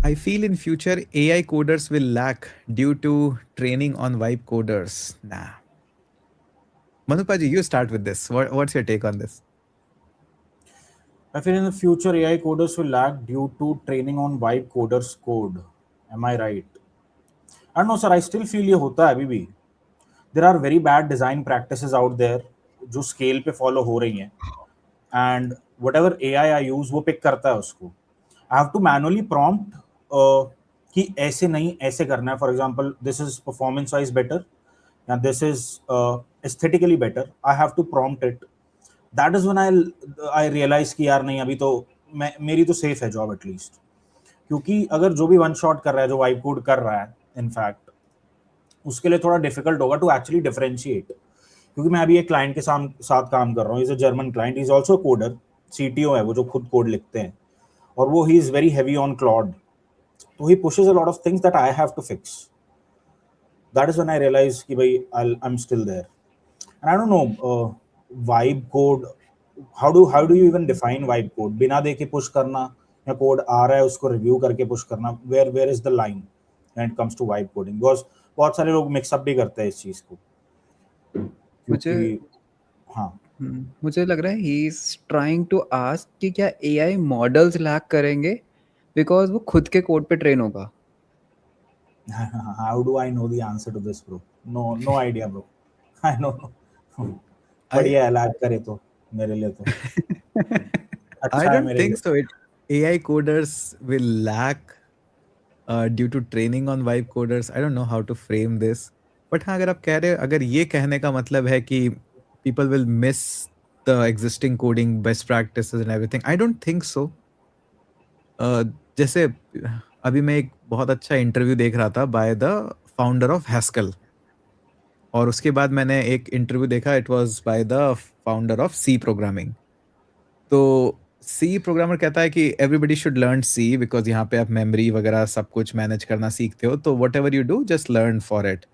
I feel in future AI coders will lack due to training on vibe coders. Nah. Manupaji, you start with this. What's your take on this? I feel in the future AI coders will lag due to training on vibe coders code. Am I right? I don't know, sir. I still feel ये होता है अभी भी. There are very bad design practices out there जो scale पे follow हो रही हैं, and whatever AI I use वो pick करता है उसको. I have to manually prompt कि ऐसे नहीं ऐसे करना है. For example, this is performance wise better and this is aesthetically better. I have to prompt it. That is when I realize कि यार नहीं अभी तो मेरी तो safe है job at least. क्योंकि अगर जो भी वन शॉट कर रहा है जो वाइप कोड कर रहा है इनफैक्ट उसके लिए थोड़ा डिफिकल्ट होगा टू एक्चुअली डिफरेंशिएट. क्योंकि मैं अभी एक क्लाइंट के साथ काम कर रहा हूँ. Is a German client. Is also coder. CTO है वो जो खुद कोड लिखते हैं. और वो he is very heavy on Claude. तो he pushes a lot of things that I have to fix. That is when I realize कि भाई I am still there. And I don't know vibe code. How do you even define vibe code? बिना देखे push करना या code आ रहा है उसको review करके पुश करना. Where is the line when it comes to vibe coding? Because बहुत सारे लोग मिक्सअप भी करते हैं इस चीज को. मुझे क्योंकि हाँ. मुझे लग रहा है he is trying to ask कि क्या एआई मॉडल्स लैक करेंगे बिकॉज वो खुद के कोड पे ट्रेन होगा. How do I know the answer to this, bro? No idea, bro. I don't know. I बढ़िया है लैग करे तो मेरे लिए तो I अच्छा है don't मेरे think लिए. so. AI coders will lack due to training on vibe coders. I don't know how to frame this. But हाँ, अगर आप कह रहे, अगर ये कहने का मतलब है कि people will miss the existing coding best practices and everything, I don't think so. जैसे अभी मैं एक बहुत अच्छा इंटरव्यू देख रहा था by the founder of Haskell, और उसके बाद मैंने एक इंटरव्यू देखा, it was by the founder of C programming. तो सी प्रोग्रामर कहता है कि everybody should learn C because यहाँ पे आप मेमोरी वगैरह सब कुछ मैनेज करना सीखते हो, तो whatever you do just learn for it.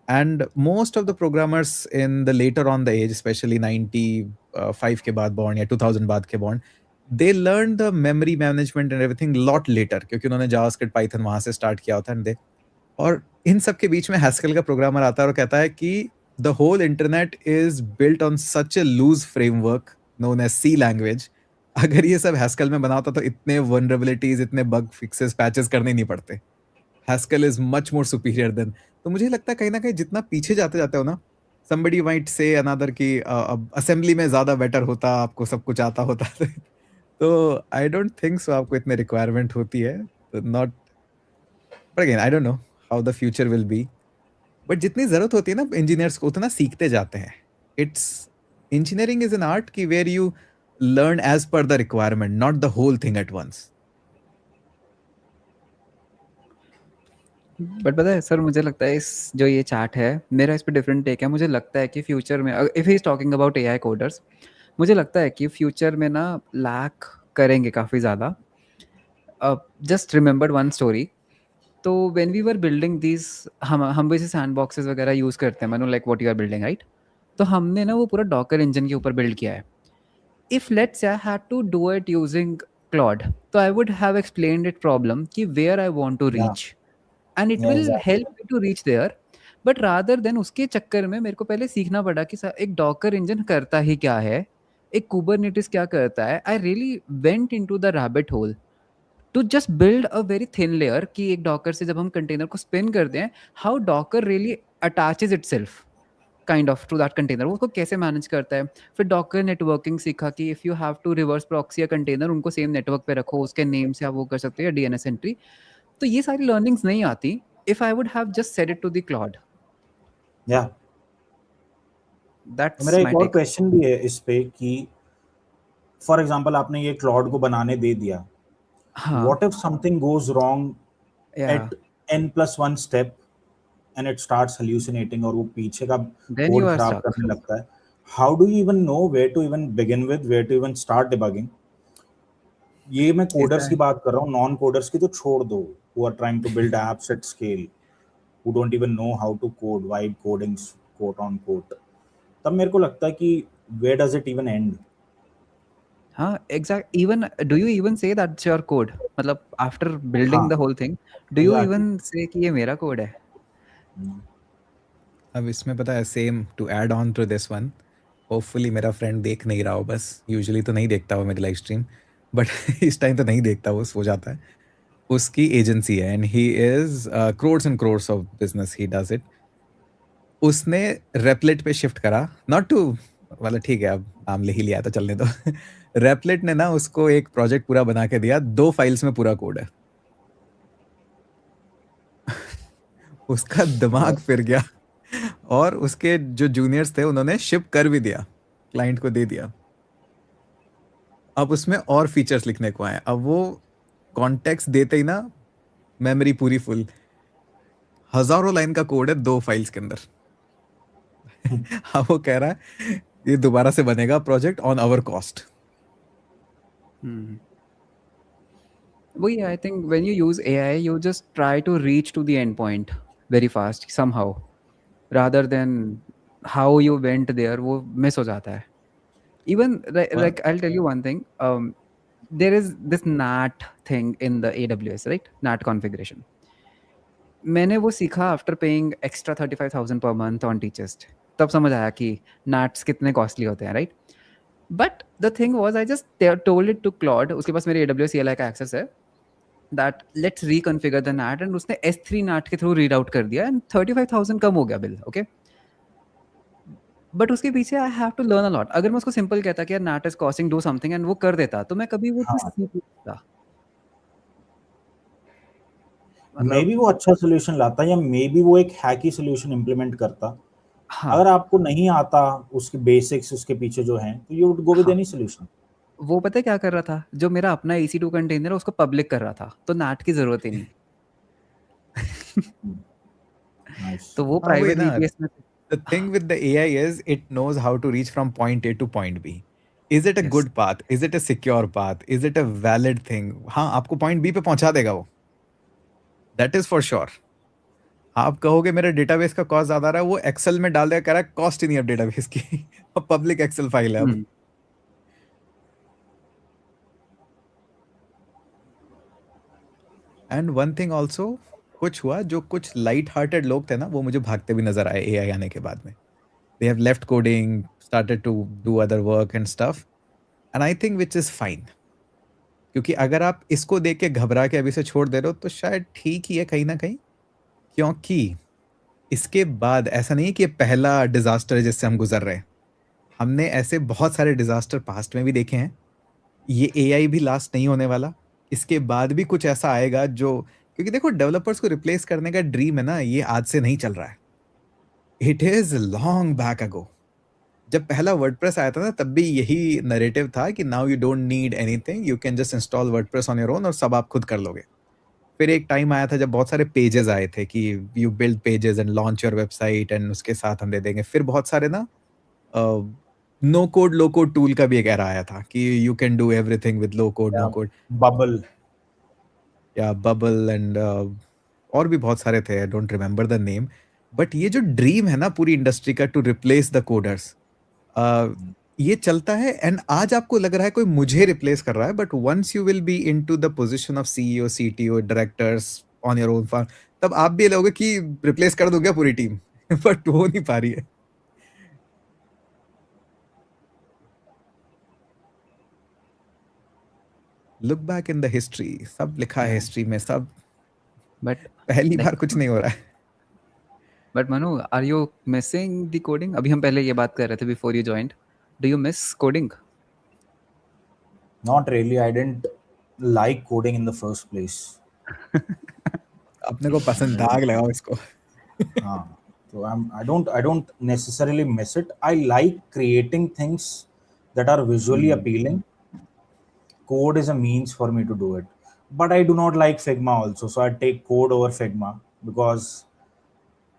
And most of the programmers in the later on the edge, especially 95 के बाद बॉर्न या 2000 बाद के born, they learn the memory management and everything lot later, क्योंकि उन्होंने JavaScript Python वहां से start किया होता है. और इन सब के बीच में हैस्कल का प्रोग्रामर आता है और कहता है कि the whole internet is built on such a loose framework known as C language. अगर ये सब हैस्कल में बना होता तो इतने वनरेबिलिटीज, इतने बग फिक्सेस, पैचेस करने नहीं पड़ते. Haskell is much more superior than. तो मुझे लगता है कहीं ना कहीं जितना पीछे जाते जाते हो ना, somebody might say another कि अब असेंबली में ज्यादा बेटर होता, आपको सब कुछ आता होता. तो आई डोंट थिंक सो आपको इतने रिक्वायरमेंट होती है. Not, but again I don't know how the future will be. But जितनी जरूरत होती है ना इंजीनियर्स को, उतना सीखते जाते हैं. It's, engineering is an art की where you learn as per the requirement, not the whole thing at once. But पता है सर, मुझे लगता है इस जो ये चार्ट है, मेरा इस पे डिफरेंट टेक है. मुझे लगता है कि फ्यूचर में if he is talking about AI coders, मुझे लगता है कि फ्यूचर में ना लैक करेंगे काफ़ी ज़्यादा. Just remember one story. तो when we were building this, हम वैसे सैंड बॉक्सेस वगैरह यूज़ करते हैं, मानो like what you are building, right? तो हमने ना वो पूरा डॉकर इंजन के ऊपर बिल्ड किया है. If let's I had to do it using Claude, तो I would have explained it problem कि वेयर आई वांट टू या रीच एंड इट या will exactly. Help me to reach there. But rather than उसके चक्कर में मेरे को पहले सीखना पड़ा कि एक डॉकर इंजन करता ही क्या है, एक कुबरनेटिस क्या करता है. I really went into the rabbit hole to just build a very thin layer कि एक डॉकर से जब हम कंटेनर को स्पिन करते हैं, how Docker really attaches itself kind of to that container, वो उसको कैसे मैनेज करता है. फिर डॉकर नेटवर्किंग सीखा कि if you have to reverse proxy या कंटेनर, उनको सेम नेटवर्क पे रखो, उसके नेम से आप वो कर सकते हो या डीएनएस एंट्री. तो ये सारी लर्निंग्स नहीं आती if I would have just said it to the Claude. Yeah. तो मेरा दैट्स एक माय और टेक. क्वेश्चन भी है इस पे कि फॉर एग्जांपल आपने ये क्लॉड को बनाने दे दिया. हाँ. What if something goes wrong या. At n+1 step and it starts hallucinating और वो पीछे का देन यू कोड आर खराब स्टक. करने लगता है? How do you even know where to even begin with, where to even start debugging? ये मैं कोडर्स की बात कर रहा हूँ. नॉन कोडर्स की तो छोड़ दो. Who are trying to build apps at scale, who don't even know how to code, vibe coding, quote on quote. तब मेरे को लगता है कि where does it even end? हाँ exact even do you even say that's your code मतलब after building हाँ the whole thing do you exactly. Even say कि ये मेरा कोड है? अब इसमें पता है same to add on to this one, hopefully मेरा फ्रेंड देख नहीं रहा हो, बस यूजुअली तो नहीं देखता वो मेरी लाइव स्ट्रीम, बट इस टाइम तो नहीं देखता वो, सो जाता है। उसकी एजेंसी है and he is crores and crores of business he does it. उसने रेपलेट पे शिफ्ट करा, नॉट टू, मतलब ठीक है अब नाम ले ही लिया तो चलने दो। रेपलेट ने ना उसको एक प्रोजेक्ट पूरा बना के दिया, 2 फाइल्स में पूरा कोड है। उसका दिमाग फिर गया और उसके जो जूनियर्स थे उन्होंने शिप कर भी दिया, क्लाइंट को दे दिया। अब उसमें और फीचर्स लिखने को आए, अब वो कॉन्टेक्स्ट देते ही ना मेमोरी पूरी फुल, हजारों लाइन का कोड है 2 फाइल्स के अंदर। अब वो कह रहा है ये दोबारा से बनेगा प्रोजेक्ट ऑन आवर कॉस्ट। वही I think when you use AI you just try to reach to the end point very fast somehow rather than how you went there वो मिस हो जाता है। Even like I'll tell you one thing, there is this NAT thing in the AWS, right? NAT configuration. मैंने वो सीखा after paying extra 35,000 per month on teachers, तब समझ आया कि NATs कितने कॉस्टली होते हैं, right? But the thing was I just told it to Claude, उसके पास मेरे AWS CLI का एक्सेस है, that let's reconfigure the NAT, and उसने S3 NAT के थ्रू रीड आउट कर दिया एंड 35,000 कम हो गया बिल, ओके? बट उसके पीछे I have to learn a lot. अगर मैं उसको सिंपल कहता कि यार NAT is costing do something and वो कर देता, तो मैं कभी वो चीज हाँ सीख नहीं सकता। मे मतलब बी वो अच्छा सोल्यूशन लाता या मे बी वो एक हैकी सोल्यूशन इम्प्लीमेंट करता। अगर हाँ आपको नहीं आता उसके बेसिक्स उसके पीछे जो हैं तो यू वुड गो विद हाँ एनी सोल्यूशन। वो पता है क्या कर रहा था? जो मेरा अपना EC2 कंटेनर है उसको पब्लिक कर रहा था, तो NAT की जरूरत ही नहीं। नाइस। तो वो हाँ वही प्राइवेट ना, VPS में the thing with the AI is it knows how to reach from point A to point B. Is it a yes good path? Is it a secure path? Is it a valid thing? हाँ आपको point B पे पहुंचा देगा वो, that is for sure. आप कहोगे मेरे database का कॉस्ट ज्यादा आ रहा है, वो एक्सेल में डाल देगा, कह रहा है कॉस्ट ही नहीं है डेटाबेस की। पब्लिक एक्सेल फाइल है अब। एंड वन थिंग ऑल्सो, कुछ हुआ, जो कुछ लाइट हार्टेड लोग थे ना वो मुझे भागते भी नजर आए एआई आने के बाद में। They have left coding, started to do other work and stuff, and I think which is fine. क्योंकि अगर आप इसको देख के घबरा के अभी से छोड़ दे रहे हो तो शायद ठीक ही है कहीं ना कहीं, क्योंकि इसके बाद ऐसा नहीं है कि ये पहला डिजास्टर है जिससे हम गुजर रहे हैं। हमने ऐसे बहुत सारे डिजास्टर पास्ट में भी देखे हैं। ये एआई भी लास्ट नहीं होने वाला, इसके बाद भी कुछ ऐसा आएगा जो, क्योंकि देखो डेवलपर्स को रिप्लेस करने का ड्रीम है ना, ये आज से नहीं चल रहा है, इट इज लॉन्ग बैक अगो। जब पहला वर्डप्रेस आया था ना तब भी यही नरेटिव था कि now you don't need anything, you can just install WordPress on your own और सब आप खुद कर लोगे। फिर एक टाइम आया था जब बहुत सारे पेजेस आए थे कि you build pages and launch your website and उसके साथ हम दे देंगे। फिर बहुत सारे ना no code low code tool का भी एक एरा आया था कि you can do everything with low code no code, bubble or bubble and और भी बहुत सारे थे, I don't remember the name. But ये जो ड्रीम है ना पूरी इंडस्ट्री का टू रिप्लेस द कोडर्स, ये चलता है। एंड आज आपको लग रहा है कोई मुझे रिप्लेस कर रहा है, but once you will be into the position of CEO CTO directors on your own farm, तब आप भी लोगे कि रिप्लेस कर दो क्या पूरी टीम। बट हो नहीं पा रही है। Look back in the history, सब लिखा है हिस्ट्री में, सब बट पहली बार कुछ नहीं हो रहा है। But Manu, are you missing the coding? अभी हम पहले ये बात कर रहे थे before you joined, do you miss coding? Not really, I didn't like coding in the first place. अपने को पसंद, दाग लगाओ इसको। हाँ so I don't necessarily miss it. I like creating things that are visually appealing. Code is a means for me to do it, but I do not like Figma also, so I take code over Figma because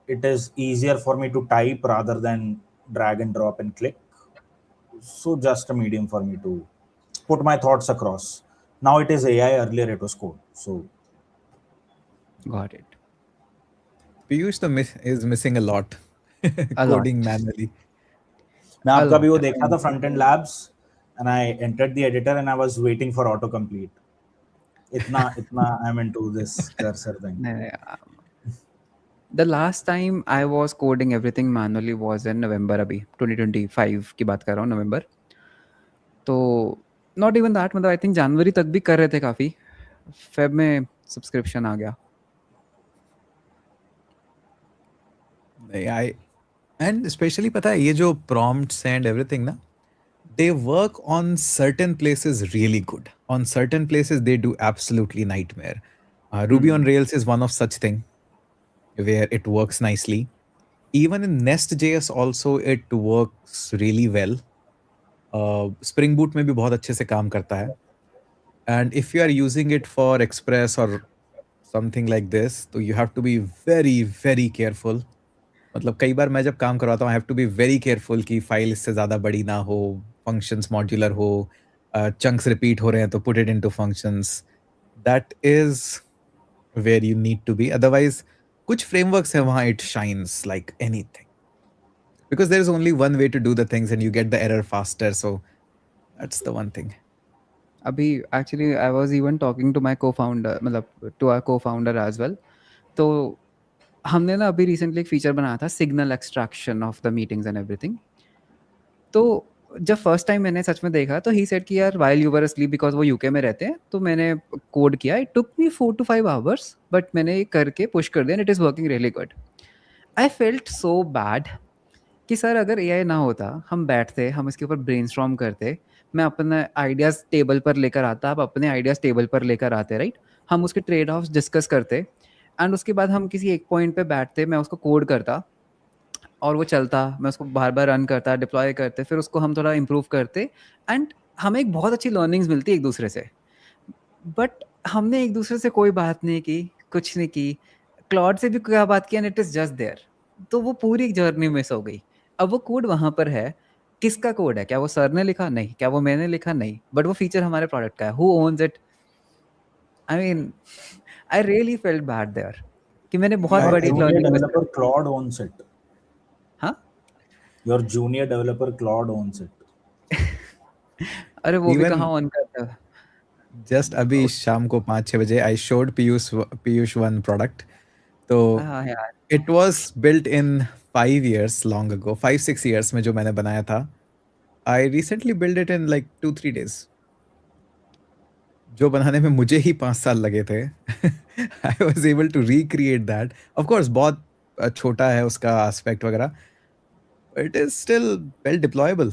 it is easier for me to type rather than drag and drop and click. So just a medium for me to put my thoughts across. Now it is AI, earlier it was code. So got it. Piyush तो is missing a lot a coding lot, manually. मैं अ आपका भी वो lot. देखा था front end labs, and I entered the editor and I was waiting for autocomplete. Itna I'm into this cursor thing. The last time I was coding everything manually was in November अभी 2025 की बात कर रहा हूँ November. तो not even that, मतलब I think जनवरी तक भी कर रहे थे काफ़ी. फेब में सब्सक्रिप्शन आ गया. नहीं, I and especially पता है ये जो prompts and everything ना, they work on certain places really good. On certain places they do absolutely nightmare. Ruby on Rails is one of such thing where it works nicely. Even in Nest.js also it works really well. Spring Boot में भी बहुत अच्छे से काम करता है. And if you are using it for Express or something like this, तो you have to be very very careful. मतलब कई बार मैं जब काम करवाता हूँ, I have to be very careful कि फाइल इससे ज़्यादा बड़ी ना हो, functions modular हो, chunks repeat हो रहे हैं तो put it into functions. That is where you need to be. Otherwise, कुछ frameworks हैं वहाँ it shines like anything. Because there is only one way to do the things and you get the error faster. So that's the one thing. अभी actually I was even talking to my co-founder, मतलब to our co-founder as well. तो हमने ना अभी recently एक feature बनाया था, signal extraction of the meetings and everything. तो जब फर्स्ट टाइम मैंने सच में देखा तो ही सेड कि यार while you were asleep, because वो यूके में रहते हैं, तो मैंने कोड किया. It took me 4 to 5 hours, but मैंने ये करके पुश कर दिया. It is working really good. I felt so bad कि सर अगर एआई ना होता, हम बैठते, हम इसके ऊपर ब्रेनस्टॉर्म करते, मैं अपने आइडियाज़ टेबल पर लेकर आता, आप अपने आइडियाज़ टेबल पर लेकर आते, राइट. हम उसके ट्रेड ऑफ्स डिस्कस करते एंड उसके बाद हम किसी एक पॉइंट पे बैठते, मैं उसको कोड करता और वो चलता, मैं उसको बार बार रन करता, डिप्लॉय करते, फिर उसको हम थोड़ा इम्प्रूव करते एंड हमें एक बहुत अच्छी लर्निंग्स मिलती एक दूसरे से. बट हमने एक दूसरे से कोई बात नहीं की, कुछ नहीं की. क्लॉड से भी क्या बात की and it is just there. तो वो पूरी जर्नी मिस हो गई. अब वो कोड वहाँ पर है, किसका कोड है? क्या वो सर ने लिखा? नहीं. क्या वो मैंने लिखा? नहीं. बट वो फीचर हमारे प्रोडक्ट का है. Who owns it? I mean I really felt bad there कि मैंने बहुत Your बड़ी junior learning miss. developer Claude owns it. हाँ, Your junior developer Claude owns it. अरे वो भी Even कहाँ ऑन करता है. just अभी शाम को 5-6 बजे I showed Piyush one product. तो हाँ यार, it was built in 5 years long ago. 5-6 years में जो मैंने बनाया था. I recently built it in like 2-3 days. जो बनाने में मुझे ही 5 साल लगे थे. I was able to recreate that. Of course बहुत छोटा है उसका aspect वगैरह. It is still well deployable.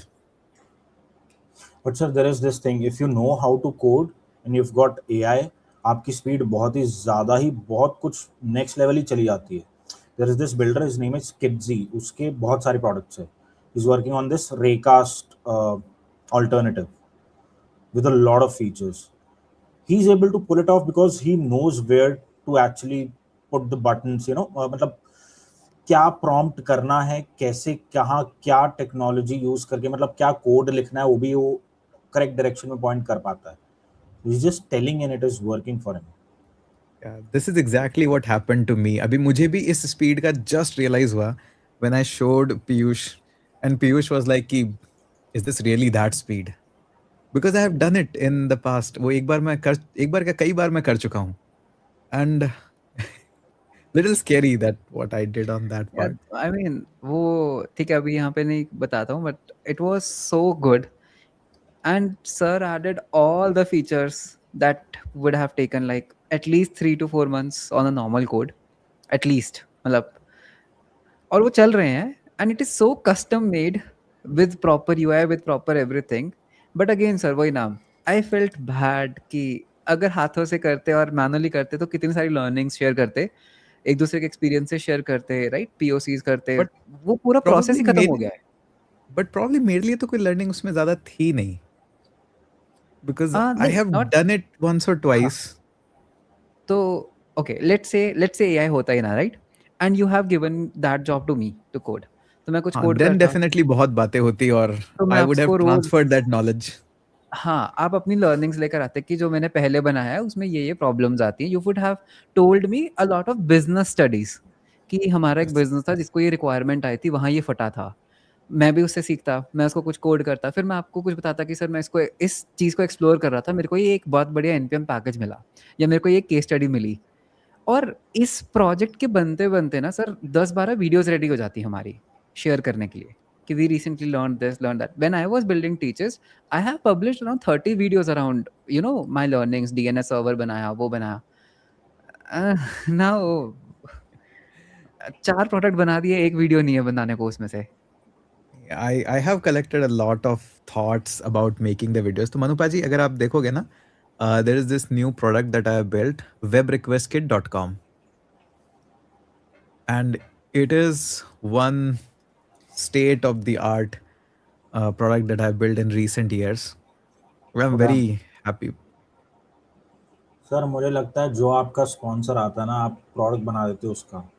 But sir, there is this thing. If you know how to code and you've got AI, आपकी स्पीड बहुत ही ज़्यादा ही बहुत कुछ नेक्स्ट लेवल ही चली जाती है. There is this builder, his name is Kidzi. उसके बहुत सारे products है. He's working on this Raycast alternative with a lot of features. He's able to pull it off because he knows where to actually put the buttons. मतलब क्या prompt करना है, कैसे, कहाँ, क्या टेक्नोलॉजी यूज करके, मतलब क्या कोड लिखना है, वो भी वो करेक्ट डायरेक्शन में पॉइंट कर पाता है. He's just telling and it is working for him. Yeah, this is exactly what happened to me. अभी मुझे भी इस स्पीड का just realize हुआ when I showed Piyush and Piyush was like कि is this really that speed? Because I have done it in the past. वो एक बार क्या कई बार मैं कर चुका हूँ. And little scary that what I did on that part. I mean वो ठीक है, अभी यहाँ पे नहीं बताता हूँ, but it was so good and sir added all the features that would have taken like at least 3 to 4 months on a normal code at least, मतलब. और वो चल रहे हैं and it is so custom made with proper UI, with proper everything. But again sir वही नाम, I felt bad कि अगर हाथों से करते और मैनुअली करते तो कितनी सारी लर्निंग्स शेयर करते, एक दूसरे के एक्सपीरियंसेस शेयर करते, राइट, पीओसीज करते. But वो पूरा प्रोसेस ही probably खत्म हो मेरे गया है. but probably मेरे लिए तो कोई learning उसमें ज़्यादा थी नहीं. Because I नहीं, have not. done it once or twice. तो ओके, लेट्स से एआई होता ही ना, right, and you have given that job to me to code, तो मैं कुछ हाँ, कोड then करता, definitely बहुत बातें होती और तो मैं I would have आपको रोज, transferred that knowledge. हाँ, आप अपनी लर्निंग्स लेकर आते कि जो मैंने पहले बनाया है उसमें ये प्रॉब्लम्स आती हैं. You would have told me a lot of business studies कि हमारा एक Yes. बिजनेस था जिसको ये रिक्वायरमेंट आई थी, वहाँ ये फटा था. मैं भी उससे सीखता, मैं उसको कुछ कोड करता, फिर मैं आपको कुछ बताता कि सर मैं इसको इस चीज़ को एक्सप्लोर कर रहा था, मेरे को ये एक बहुत बढ़िया एनपीएम पैकेज मिला या मेरे को ये केस स्टडी मिली। और इस प्रोजेक्ट के बनते-बनते ना सर 10-12 वीडियोज़ रेडी हो जाती हमारी शेयर करने के लिए कि we recently learned this, learn that. When I was building teachers, I have published around 30 videos around my learnings, DNS server बनाया, वो बनाया। नाउ 4 प्रोडक्ट बना दिए, 1 वीडियो नहीं है बनाने को उसमें से। I have collected a lot of thoughts about making the videos. तो मनुपा जी अगर आप देखोगे ना, there is this new product that I have built, webrequestkit.com, and it is one state of the art product that I have built in recent years. I'm खुदा, very happy. Sir मुझे लगता है जो आपका स्पॉन्सर आता है ना, आप प्रोडक्ट बना देते हो उसका।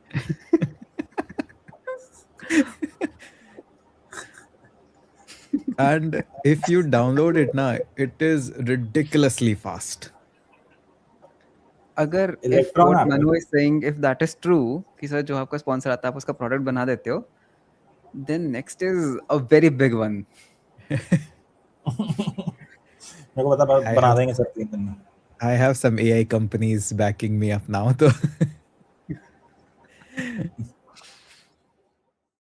And if you download it now, it is ridiculously fast. अगर इफ इलेक्ट्रॉन व्हाट ऐप है। Manu is saying if that is true कि सर जो आपका स्पॉन्सर आता है आप उसका प्रोडक्ट बना देते हो, then next is a very big one. मेरे को पता, I बना have देंगे सर 3 दिन में। I have some AI companies backing me up now. तो